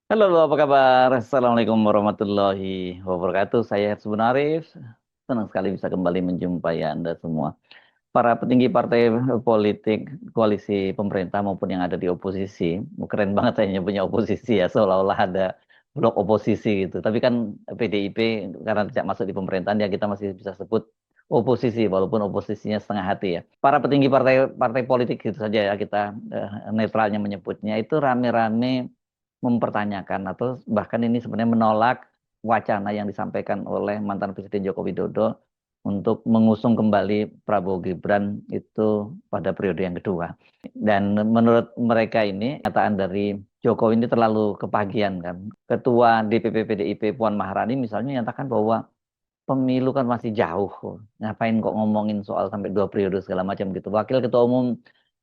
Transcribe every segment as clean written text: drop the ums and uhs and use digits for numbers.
Halo, apa kabar? Assalamualaikum warahmatullahi wabarakatuh. Saya Hersubun Arif. Senang sekali bisa kembali menjumpai Anda semua. Para petinggi partai politik, koalisi pemerintah maupun yang ada di oposisi. Keren banget saya nyebutnya oposisi ya, seolah-olah ada blok oposisi gitu. Tapi kan PDIP karena tidak masuk di pemerintahan ya kita masih bisa sebut oposisi, walaupun oposisinya setengah hati ya. Para petinggi partai partai politik gitu saja ya kita netralnya menyebutnya itu rame-rame mempertanyakan atau bahkan ini sebenarnya menolak wacana yang disampaikan oleh mantan Presiden Joko Widodo untuk mengusung kembali Prabowo Gibran itu pada periode yang kedua. Dan menurut mereka ini, pernyataan dari Jokowi ini terlalu kepagian kan. Ketua DPP PDIP Puan Maharani misalnya menyatakan bahwa pemilu kan masih jauh. Ngapain kok ngomongin soal sampai 2 periode segala macam gitu. Wakil Ketua Umum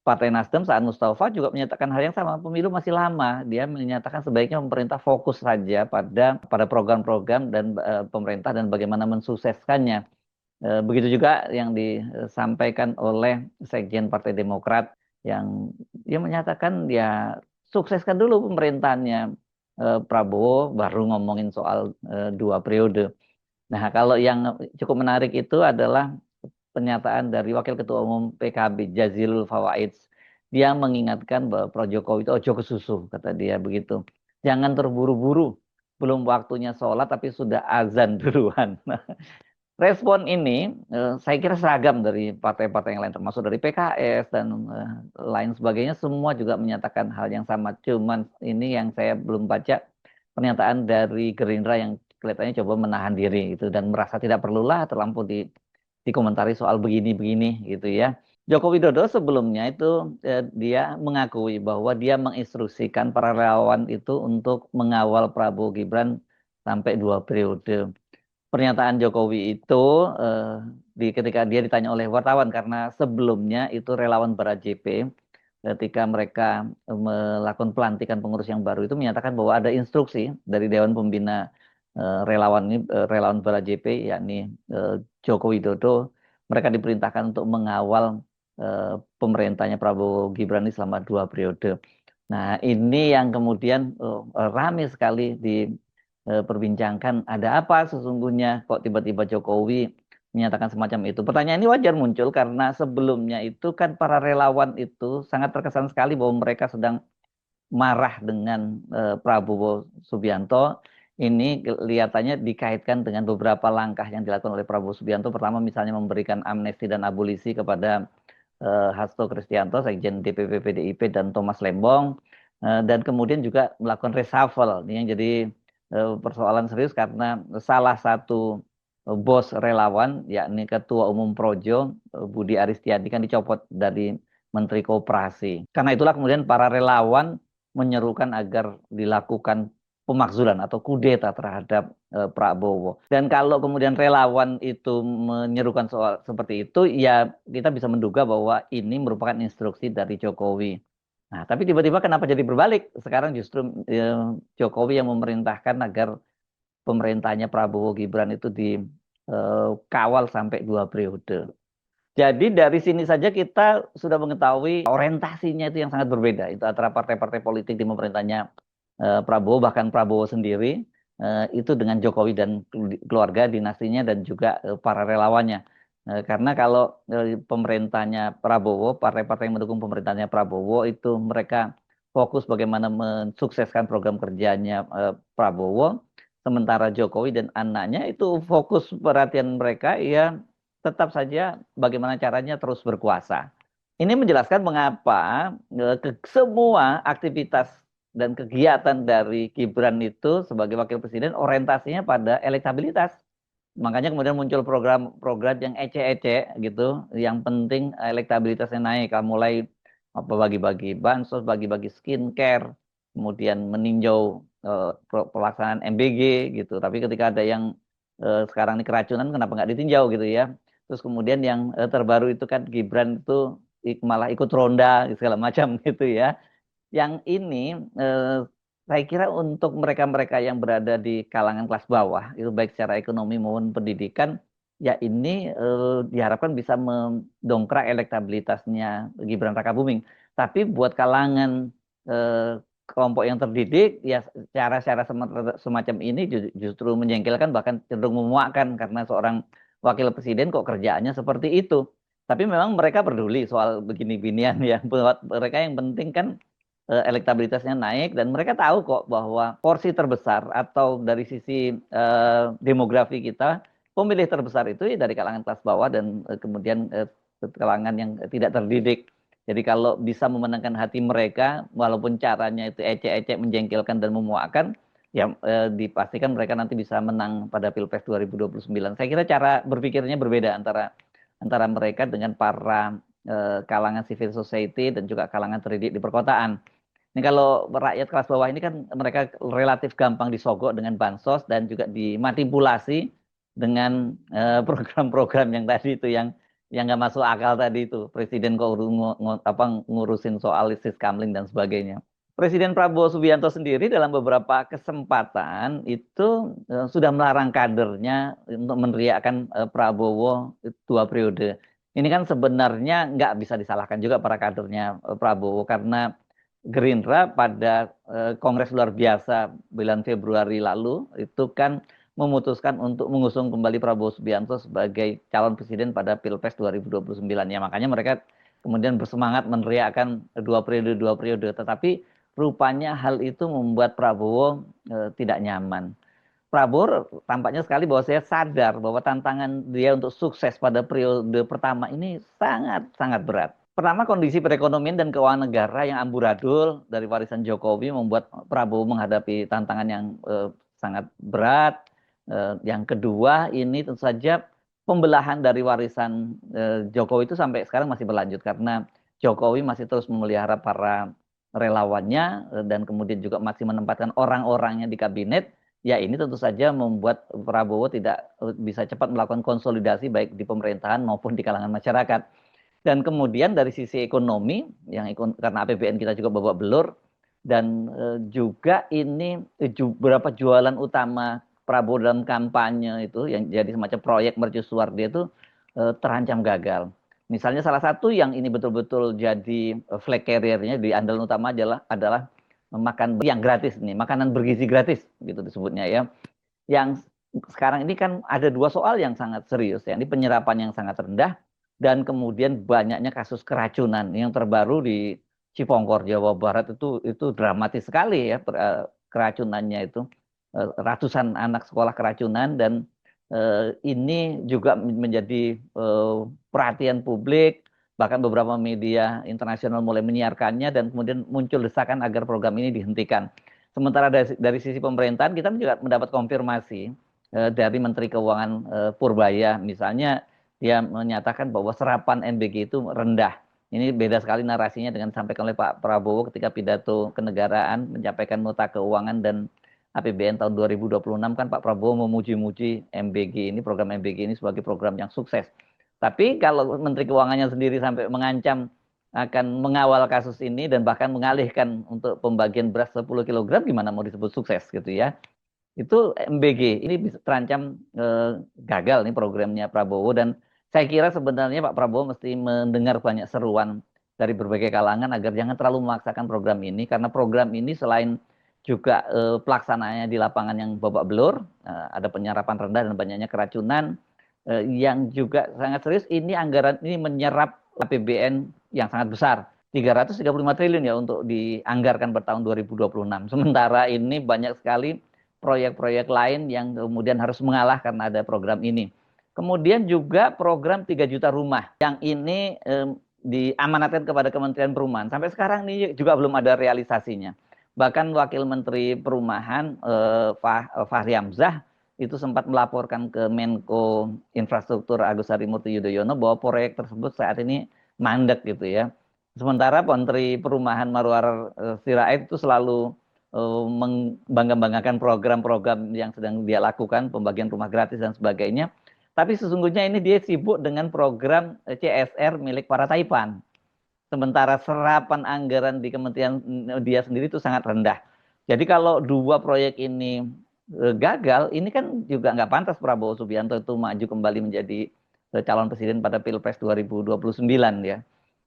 Partai Nasdem Saan Mustafa juga menyatakan hal yang sama. Pemilu masih lama. Dia menyatakan sebaiknya pemerintah fokus saja pada program-program dan pemerintah dan bagaimana mensukseskannya. Begitu juga yang disampaikan oleh Sekjen Partai Demokrat yang dia menyatakan ya sukseskan dulu pemerintahannya Prabowo baru ngomongin soal 2 periode. Nah, kalau yang cukup menarik itu adalah pernyataan dari Wakil Ketua Umum PKB Jazilul Fawaid. Dia mengingatkan bahwa Pro Jokowi itu ojo kesusu, kata dia begitu. Jangan terburu-buru, belum waktunya sholat tapi sudah azan duluan. Nah, respon ini saya kira seragam dari partai-partai yang lain, termasuk dari PKS dan lain sebagainya, semua juga menyatakan hal yang sama. Cuman ini yang saya belum baca pernyataan dari Gerindra yang kelihatannya coba menahan diri itu dan merasa tidak perlulah terlampau dikomentari soal begini-begini gitu ya. Joko Widodo sebelumnya itu dia mengakui bahwa dia menginstruksikan para relawan itu untuk mengawal Prabowo Gibran sampai 2 periode. Pernyataan Jokowi itu eh, ketika dia ditanya oleh wartawan karena sebelumnya itu relawan Bara JP ketika mereka melakukan pelantikan pengurus yang baru itu menyatakan bahwa ada instruksi dari Dewan Pembina relawan ini relawan Bara JP yakni eh, Joko Widodo, mereka diperintahkan untuk mengawal pemerintahnya Prabowo Gibran ini selama 2 periode. Nah, ini yang kemudian ramai sekali diperbincangkan. Ada apa sesungguhnya kok tiba-tiba Jokowi menyatakan semacam itu? Pertanyaan ini wajar muncul karena sebelumnya itu kan para relawan itu sangat terkesan sekali bahwa mereka sedang marah dengan Prabowo Subianto. Ini kelihatannya dikaitkan dengan beberapa langkah yang dilakukan oleh Prabowo Subianto. Pertama misalnya memberikan amnesti dan abolisi kepada Hasto Kristianto, Sekjen DPP PDIP dan Thomas Lembong. Dan kemudian juga melakukan reshuffle. Ini yang jadi persoalan serius karena salah satu bos relawan, yakni Ketua Umum Projo, Budi Aristiadi kan dicopot dari Menteri Koperasi. Karena itulah kemudian para relawan menyerukan agar dilakukan pemakzulan atau kudeta terhadap Prabowo. Dan kalau kemudian relawan itu menyerukan soal seperti itu, ya kita bisa menduga bahwa ini merupakan instruksi dari Jokowi. Nah, tapi tiba-tiba kenapa jadi berbalik? Sekarang justru Jokowi yang memerintahkan agar pemerintahnya Prabowo Gibran itu dikawal sampai 2 periode. Jadi dari sini saja kita sudah mengetahui orientasinya itu yang sangat berbeda. Itu antara partai-partai politik di pemerintahnya Prabowo, bahkan Prabowo sendiri, itu dengan Jokowi dan keluarga dinastinya dan juga para relawannya. Karena kalau pemerintahnya Prabowo, partai-partai yang mendukung pemerintahnya Prabowo itu mereka fokus bagaimana mensukseskan program kerjanya Prabowo, sementara Jokowi dan anaknya itu fokus perhatian mereka ya tetap saja bagaimana caranya terus berkuasa. Ini menjelaskan mengapa semua aktivitas dan kegiatan dari Gibran itu sebagai wakil presiden orientasinya pada elektabilitas. Makanya kemudian muncul program-program yang ece-ece gitu, yang penting elektabilitasnya naik. Kalau mulai apa bagi-bagi bansos, bagi-bagi skincare, kemudian meninjau pelaksanaan MBG gitu. Tapi ketika ada yang sekarang ini keracunan, kenapa nggak ditinjau gitu ya? Terus kemudian yang terbaru itu kan Gibran itu malah ikut ronda segala macam gitu ya. Yang ini saya kira untuk mereka-mereka yang berada di kalangan kelas bawah, itu baik secara ekonomi maupun pendidikan, ya ini diharapkan bisa mendongkrak elektabilitasnya Gibran Rakabuming. Tapi buat kalangan eh, kelompok yang terdidik, ya cara-cara semacam ini justru menjengkelkan bahkan cenderung memuakkan karena seorang wakil presiden kok kerjaannya seperti itu. Tapi memang mereka peduli soal begini-beginian ya. Buat mereka yang penting kan elektabilitasnya naik dan mereka tahu kok bahwa porsi terbesar atau dari sisi demografi kita pemilih terbesar itu ya dari kalangan kelas bawah dan kemudian kalangan yang tidak terdidik. Jadi kalau bisa memenangkan hati mereka, walaupun caranya itu ecek-ecek, menjengkelkan dan memuakkan, ya dipastikan mereka nanti bisa menang pada Pilpres 2029. Saya kira cara berpikirnya berbeda antara mereka dengan para kalangan civil society dan juga kalangan terdidik di perkotaan. Ini kalau rakyat kelas bawah ini kan mereka relatif gampang disogok dengan bansos dan juga dimanipulasi dengan program-program yang tadi itu yang nggak masuk akal tadi itu. Presiden kok ngurusin soal kamling dan sebagainya. Presiden Prabowo Subianto sendiri dalam beberapa kesempatan itu sudah melarang kadernya untuk meneriakkan Prabowo 2 periode. Ini kan sebenarnya nggak bisa disalahkan juga para kadernya Prabowo karena Gerindra pada Kongres luar biasa bulan Februari lalu itu kan memutuskan untuk mengusung kembali Prabowo Subianto sebagai calon presiden pada Pilpres 2029. Ya makanya mereka kemudian bersemangat meneriakkan 2 periode. Tetapi rupanya hal itu membuat Prabowo tidak nyaman. Prabowo tampaknya sekali bahwa saya sadar bahwa tantangan dia untuk sukses pada periode pertama ini sangat berat. Pertama, kondisi perekonomian dan keuangan negara yang amburadul dari warisan Jokowi membuat Prabowo menghadapi tantangan yang sangat berat. Yang kedua, ini tentu saja pembelahan dari warisan Jokowi itu sampai sekarang masih berlanjut karena Jokowi masih terus memelihara para relawannya dan kemudian juga masih menempatkan orang-orangnya di kabinet. Ya ini tentu saja membuat Prabowo tidak bisa cepat melakukan konsolidasi baik di pemerintahan maupun di kalangan masyarakat. Dan kemudian dari sisi ekonomi, karena APBN kita juga babak belur, dan juga ini beberapa jualan utama Prabowo dalam kampanye itu, yang jadi semacam proyek mercusuar dia itu terancam gagal. Misalnya salah satu yang ini betul-betul jadi flag carrier-nya di andalan utama adalah makan yang gratis nih, makanan bergizi gratis gitu disebutnya ya. Yang sekarang ini kan ada 2 soal yang sangat serius, ya. Ini penyerapan yang sangat rendah dan kemudian banyaknya kasus keracunan. Yang terbaru di Cipongkor, Jawa Barat itu dramatis sekali ya keracunannya itu. Ratusan anak sekolah keracunan dan ini juga menjadi perhatian publik. Bahkan beberapa media internasional mulai menyiarkannya dan kemudian muncul desakan agar program ini dihentikan. Sementara dari sisi pemerintahan kita juga mendapat konfirmasi dari Menteri Keuangan Purbaya, misalnya dia menyatakan bahwa serapan NBG itu rendah. Ini beda sekali narasinya dengan disampaikan oleh Pak Prabowo ketika pidato kenegaraan menyampaikan nota keuangan dan APBN tahun 2026 kan Pak Prabowo memuji-muji MBG ini, program MBG ini sebagai program yang sukses. Tapi kalau Menteri Keuangannya sendiri sampai mengancam akan mengawal kasus ini dan bahkan mengalihkan untuk pembagian beras 10 kg, gimana mau disebut sukses gitu ya. Itu MBG, ini bisa terancam gagal nih programnya Prabowo dan saya kira sebenarnya Pak Prabowo mesti mendengar banyak seruan dari berbagai kalangan agar jangan terlalu memaksakan program ini karena program ini selain juga pelaksanaannya di lapangan yang babak belur, ada penyerapan rendah dan banyaknya keracunan, yang juga sangat serius ini anggaran ini menyerap APBN yang sangat besar. 335 triliun ya untuk dianggarkan per tahun 2026. Sementara ini banyak sekali proyek-proyek lain yang kemudian harus mengalah karena ada program ini. Kemudian juga program 3 juta rumah yang ini diamanatkan kepada Kementerian Perumahan. Sampai sekarang ini juga belum ada realisasinya. Bahkan Wakil Menteri Perumahan Fahri Hamzah itu sempat melaporkan ke Menko Infrastruktur Agus Harimurti Yudhoyono bahwa proyek tersebut saat ini mandek gitu ya. Sementara Menteri Perumahan Marwar Sirait itu selalu membangga-banggakan program-program yang sedang dia lakukan, pembagian rumah gratis dan sebagainya. Tapi sesungguhnya ini dia sibuk dengan program CSR milik para Taipan. Sementara serapan anggaran di kementerian dia sendiri itu sangat rendah. Jadi kalau 2 proyek ini gagal, ini kan juga nggak pantas Prabowo Subianto itu maju kembali menjadi calon presiden pada Pilpres 2029 ya.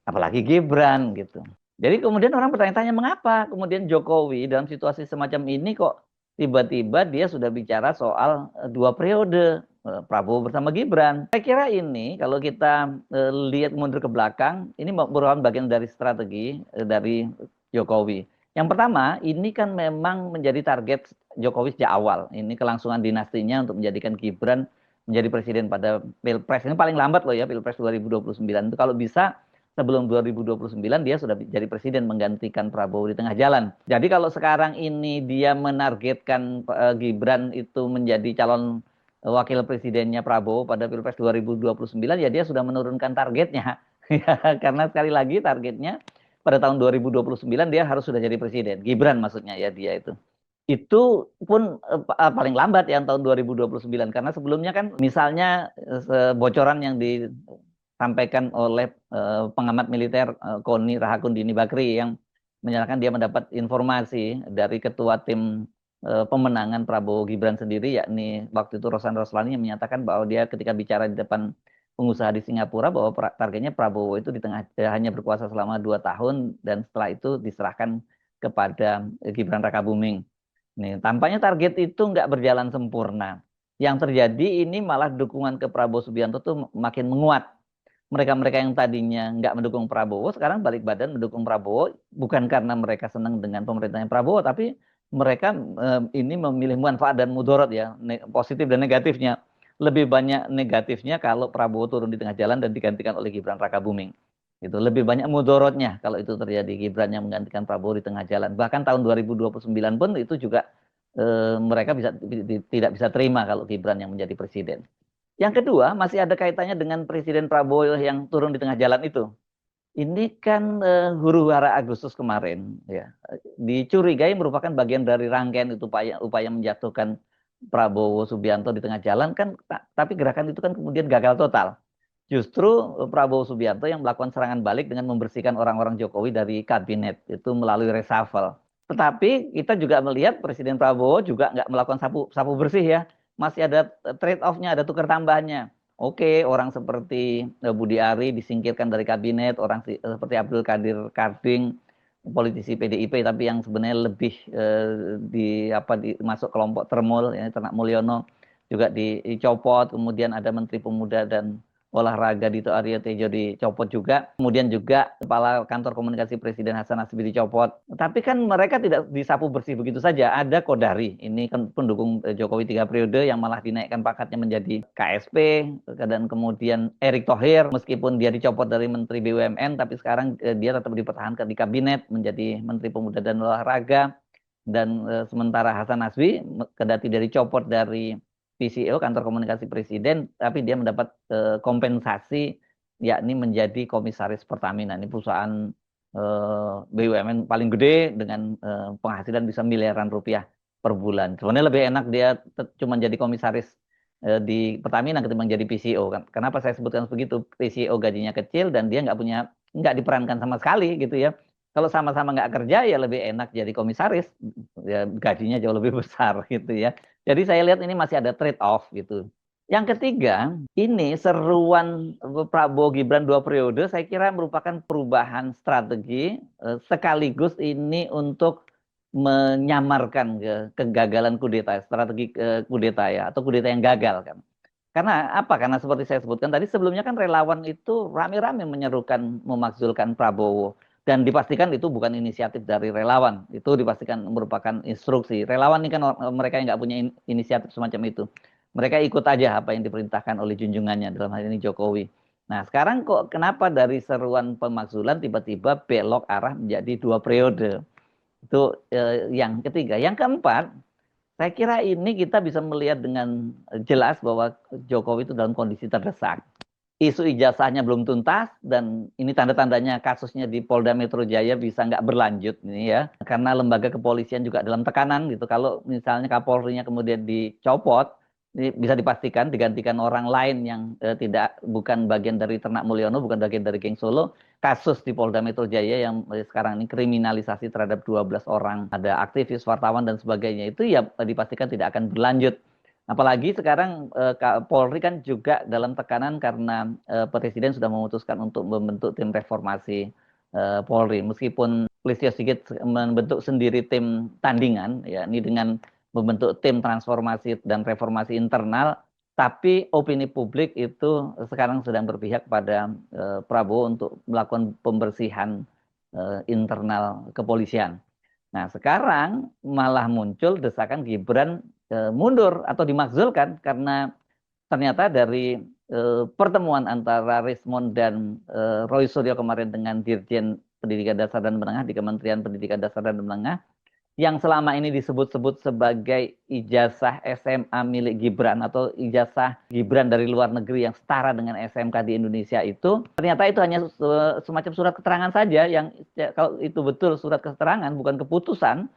Apalagi Gibran gitu. Jadi kemudian orang bertanya-tanya mengapa kemudian Jokowi dalam situasi semacam ini kok tiba-tiba dia sudah bicara soal 2 periode Prabowo bersama Gibran. Saya kira ini kalau kita lihat mundur ke belakang, ini merupakan bagian dari strategi dari Jokowi. Yang pertama, ini kan memang menjadi target Jokowi sejak awal. Ini kelangsungan dinastinya untuk menjadikan Gibran menjadi presiden pada Pilpres. Ini paling lambat loh ya, Pilpres 2029 itu kalau bisa sebelum 2029 dia sudah jadi presiden menggantikan Prabowo di tengah jalan. Jadi kalau sekarang ini dia menargetkan Gibran itu menjadi calon wakil presidennya Prabowo pada Pilpres 2029 ya dia sudah menurunkan targetnya. Ya, karena sekali lagi targetnya pada tahun 2029 dia harus sudah jadi presiden. Gibran maksudnya ya dia itu. Itu pun paling lambat ya tahun 2029 karena sebelumnya kan misalnya bocoran yang disampaikan oleh pengamat militer Koni Rahakundini Bakri yang menyatakan dia mendapat informasi dari ketua tim pemenangan Prabowo Gibran sendiri yakni waktu itu Rosan Roslani yang menyatakan bahwa dia ketika bicara di depan pengusaha di Singapura bahwa targetnya Prabowo itu di tengah hanya berkuasa selama 2 tahun dan setelah itu diserahkan kepada Gibran Rakabuming. Nih, tampaknya target itu nggak berjalan sempurna. Yang terjadi ini malah dukungan ke Prabowo Subianto tuh makin menguat. Mereka-mereka yang tadinya nggak mendukung Prabowo, sekarang balik badan mendukung Prabowo, bukan karena mereka senang dengan pemerintahnya Prabowo, tapi mereka ini memilih manfaat dan mudarat ya, positif dan negatifnya. Lebih banyak negatifnya kalau Prabowo turun di tengah jalan dan digantikan oleh Gibran Rakabuming. Itu lebih banyak mudorotnya kalau itu terjadi Gibran yang menggantikan Prabowo di tengah jalan. Bahkan tahun 2029 pun itu juga mereka tidak bisa terima kalau Gibran yang menjadi presiden. Yang kedua, masih ada kaitannya dengan Presiden Prabowo yang turun di tengah jalan itu. Ini kan huru-hara Agustus kemarin, ya, dicurigai merupakan bagian dari rangkaian itu upaya menjatuhkan Prabowo Subianto di tengah jalan kan, tapi gerakan itu kan kemudian gagal total. Justru Prabowo Subianto yang melakukan serangan balik dengan membersihkan orang-orang Jokowi dari kabinet itu melalui reshuffle. Tetapi kita juga melihat Presiden Prabowo juga nggak melakukan sapu sapu bersih ya, masih ada trade off-nya, ada tukar tambahannya. Oke, orang seperti Budi Ari disingkirkan dari kabinet, orang seperti Abdul Qadir Karding, politisi PDIP, tapi yang sebenarnya lebih masuk kelompok Termul, ya, Ternak Mulyono juga dicopot. Kemudian ada Menteri Pemuda dan Olahraga Dito Aryo Tejo dicopot juga. Kemudian juga Kepala Kantor Komunikasi Presiden Hasan Nasbi dicopot. Tapi kan mereka tidak disapu bersih begitu saja. Ada Kodari, ini kan pendukung Jokowi 3 periode yang malah dinaikkan pangkatnya menjadi KSP. Dan kemudian Erick Thohir, meskipun dia dicopot dari Menteri BUMN, tapi sekarang dia tetap dipertahankan di kabinet menjadi Menteri Pemuda dan Olahraga. Dan sementara Hasan Nasbi, kendati dia dicopot dari PCO Kantor Komunikasi Presiden, tapi dia mendapat kompensasi yakni menjadi komisaris Pertamina. Ini perusahaan BUMN paling gede dengan penghasilan bisa miliaran rupiah per bulan. Sebenarnya lebih enak dia cuma jadi komisaris di Pertamina ketimbang jadi PCO. Kenapa saya sebutkan begitu? PCO gajinya kecil dan dia nggak diperankan sama sekali gitu ya. Kalau sama-sama nggak kerja ya lebih enak jadi komisaris, ya gajinya jauh lebih besar gitu ya. Jadi saya lihat ini masih ada trade off gitu. Yang ketiga, ini seruan Prabowo Gibran 2 periode saya kira merupakan perubahan strategi sekaligus ini untuk menyamarkan kegagalan kudeta, strategi kudeta ya atau kudeta yang gagal kan. Karena apa? Karena seperti saya sebutkan tadi sebelumnya kan relawan itu rame-rame menyerukan memakzulkan Prabowo dan dipastikan itu bukan inisiatif dari relawan, itu dipastikan merupakan instruksi. Relawan ini kan mereka yang nggak punya inisiatif semacam itu. Mereka ikut aja apa yang diperintahkan oleh junjungannya dalam hal ini Jokowi. Nah sekarang kok kenapa dari seruan pemakzulan tiba-tiba belok arah menjadi 2 periode? Itu yang ketiga. Yang keempat, saya kira ini kita bisa melihat dengan jelas bahwa Jokowi itu dalam kondisi terdesak. Isu ijazahnya belum tuntas dan ini tanda-tandanya kasusnya di Polda Metro Jaya bisa nggak berlanjut ini ya. Karena lembaga kepolisian juga dalam tekanan gitu. Kalau misalnya Kapolrinya kemudian dicopot, ini bisa dipastikan digantikan orang lain yang bukan bagian dari Ternak Mulyono, bukan bagian dari geng Solo. Kasus di Polda Metro Jaya yang sekarang ini kriminalisasi terhadap 12 orang, ada aktivis, wartawan dan sebagainya itu ya dipastikan tidak akan berlanjut. Apalagi sekarang Polri kan juga dalam tekanan karena Presiden sudah memutuskan untuk membentuk tim reformasi Polri. Meskipun Listio Sigit membentuk sendiri tim tandingan, ya ini dengan membentuk tim transformasi dan reformasi internal, tapi opini publik itu sekarang sedang berpihak pada Prabowo untuk melakukan pembersihan internal kepolisian. Nah, sekarang malah muncul desakan Gibran mundur atau dimakzulkan karena ternyata dari pertemuan antara Rismond dan Roy Suryo kemarin dengan Dirjen Pendidikan Dasar dan Menengah di Kementerian Pendidikan Dasar dan Menengah yang selama ini disebut-sebut sebagai ijazah SMA milik Gibran atau ijazah Gibran dari luar negeri yang setara dengan SMK di Indonesia itu ternyata itu hanya semacam surat keterangan saja yang ya, kalau itu betul surat keterangan bukan keputusan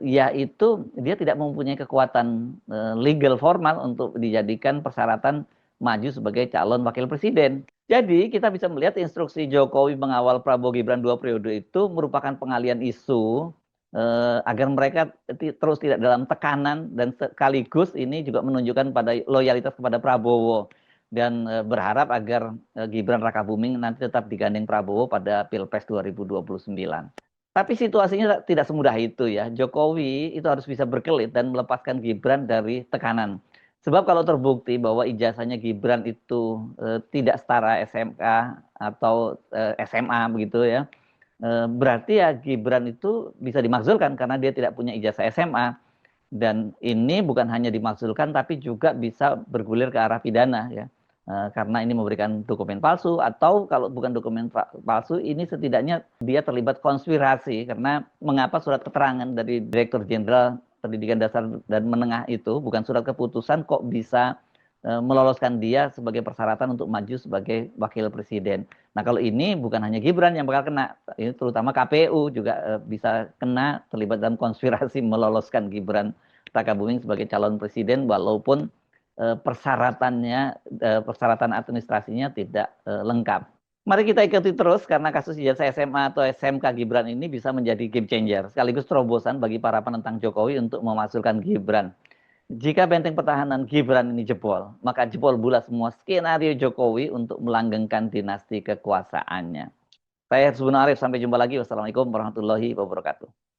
yaitu dia tidak mempunyai kekuatan legal formal untuk dijadikan persyaratan maju sebagai calon wakil presiden. Jadi kita bisa melihat instruksi Jokowi mengawal Prabowo Gibran 2 periode itu merupakan pengalian isu agar mereka terus tidak dalam tekanan dan sekaligus ini juga menunjukkan pada loyalitas kepada Prabowo dan berharap agar Gibran Rakabuming nanti tetap digandeng Prabowo pada Pilpres 2029. Tapi situasinya tidak semudah itu ya. Jokowi itu harus bisa berkelit dan melepaskan Gibran dari tekanan. Sebab kalau terbukti bahwa ijazahnya Gibran itu tidak setara SMK atau SMA begitu ya, berarti ya Gibran itu bisa dimakzulkan karena dia tidak punya ijazah SMA. Dan ini bukan hanya dimakzulkan tapi juga bisa bergulir ke arah pidana ya. Karena ini memberikan dokumen palsu atau kalau bukan dokumen palsu ini setidaknya dia terlibat konspirasi karena mengapa surat keterangan dari Direktur Jenderal Pendidikan Dasar dan Menengah itu bukan surat keputusan kok bisa meloloskan dia sebagai persyaratan untuk maju sebagai wakil presiden. Nah, kalau ini bukan hanya Gibran yang bakal kena, ini terutama KPU juga bisa kena terlibat dalam konspirasi meloloskan Gibran Rakabuming sebagai calon presiden walaupun persyaratan administrasinya tidak lengkap. Mari kita ikuti terus karena kasus ijazah SMA atau SMK Gibran ini bisa menjadi game changer sekaligus terobosan bagi para penentang Jokowi untuk memasukkan Gibran. Jika benteng pertahanan Gibran ini jebol, maka jebol pula semua skenario Jokowi untuk melanggengkan dinasti kekuasaannya. Saya Herzbun Arif, sampai jumpa lagi. Wassalamualaikum warahmatullahi wabarakatuh.